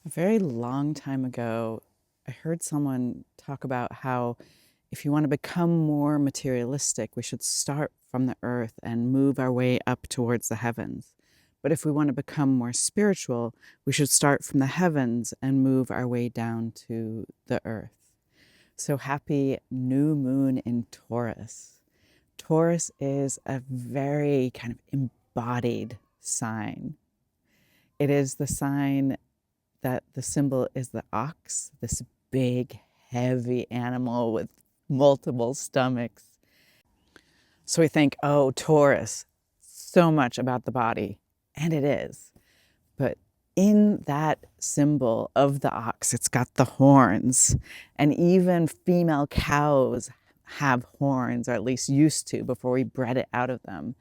A very long time ago, I heard someone talk about how if you want to become more materialistic, we should start from the earth and move our way up towards the heavens. But if we want to become more spiritual, we should start from the heavens and move our way down to the earth. So happy new moon in Taurus. Taurus is a very kind of embodied sign. It is the sign that the symbol is the ox, this big, heavy animal with multiple stomachs. So we think, oh, Taurus, so much about the body. And it is. But in that symbol of the ox, it's got the horns. And even female cows have horns, or at least used to before we bred it out of them.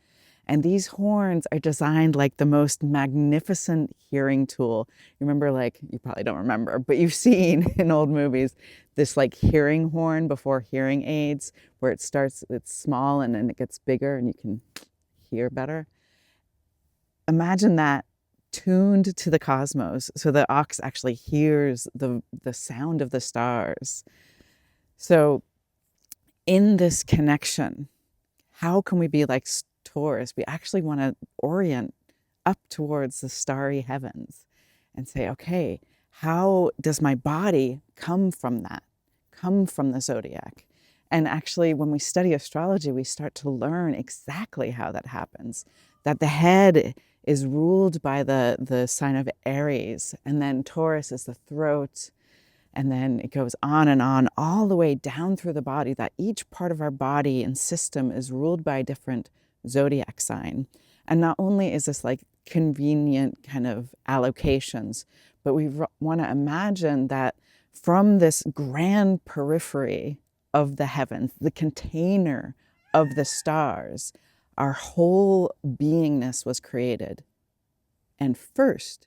And these horns are designed like the most magnificent hearing tool. You remember, like, you probably don't remember, but you've seen in old movies this like hearing horn before hearing aids, where it starts, it's small and then it gets bigger and you can hear better. Imagine that tuned to the cosmos. So the ox actually hears the sound of the stars. So in this connection, how can we be like Taurus? We actually want to orient up towards the starry heavens and say, okay, how does my body come from that, come from the zodiac? And actually, when we study astrology, we start to learn exactly how that happens, that the head is ruled by the sign of Aries, and then Taurus is the throat, and then it goes on, all the way down through the body, that each part of our body and system is ruled by a different zodiac sign. And not only is this like convenient kind of allocations, but we want to imagine that from this grand periphery of the heavens, the container of the stars, our whole beingness was created. And first,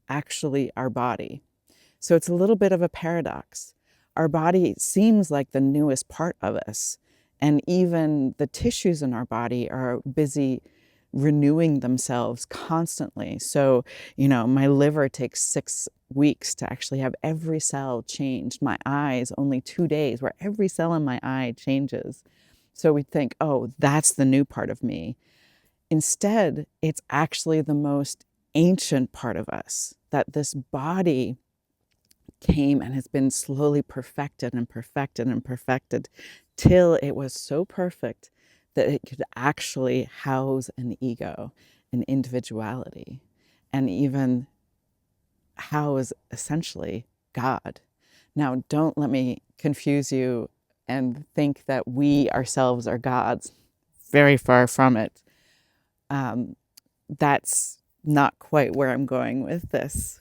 actually, our body. So it's a little bit of a paradox. Our body seems like the newest part of us, and even the tissues in our body are busy renewing themselves constantly. So, my liver takes 6 weeks to actually have every cell changed. My eyes, only 2 days, where every cell in my eye changes. So we think, oh, that's the new part of me. Instead, it's actually the most ancient part of us, that this body came and has been slowly perfected and perfected and perfected till it was so perfect that it could actually house an ego, an individuality, and even house essentially God. Now, don't let me confuse you and think that we ourselves are gods. Very far from it. That's not quite where I'm going with this.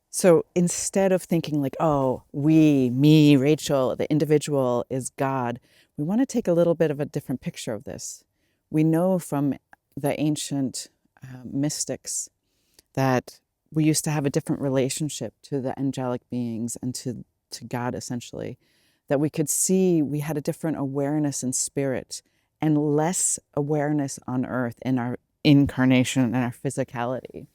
So instead of thinking like, oh, we, me, Rachel, the individual is God, we want to take a little bit of a different picture of this. We know from the ancient mystics that we used to have a different relationship to the angelic beings and to God, essentially, that we could see we had a different awareness in spirit and less awareness on earth in our incarnation and our physicality.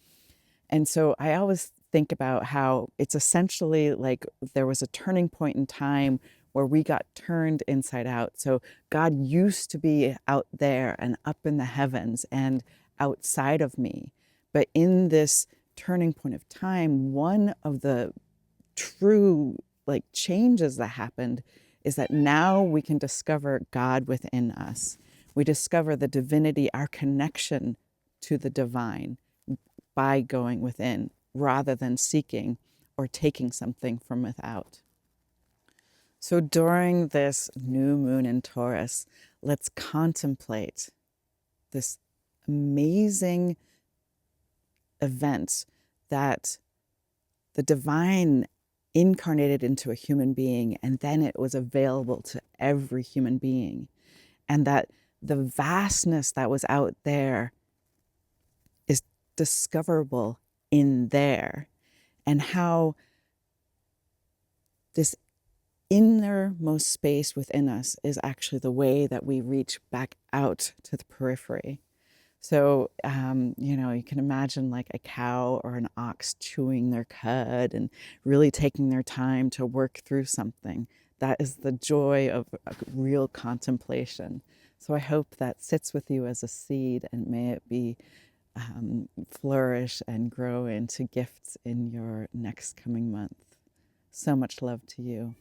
And so I always think about how it's essentially like there was a turning point in time where we got turned inside out. So God used to be out there and up in the heavens and outside of me. But in this turning point of time, one of the true like changes that happened is that now we can discover God within us. We discover the divinity, our connection to the divine by going within rather than seeking or taking something from without. So during this new moon in Taurus, let's contemplate this amazing event that the divine incarnated into a human being, and then it was available to every human being. And that the vastness that was out there is discoverable in there, and how this innermost space within us is actually the way that we reach back out to the periphery. So, you can imagine like a cow or an ox chewing their cud and really taking their time to work through something. That is the joy of real contemplation. So I hope that sits with you as a seed, and may it be flourish and grow into gifts in your next coming month. So much love to you.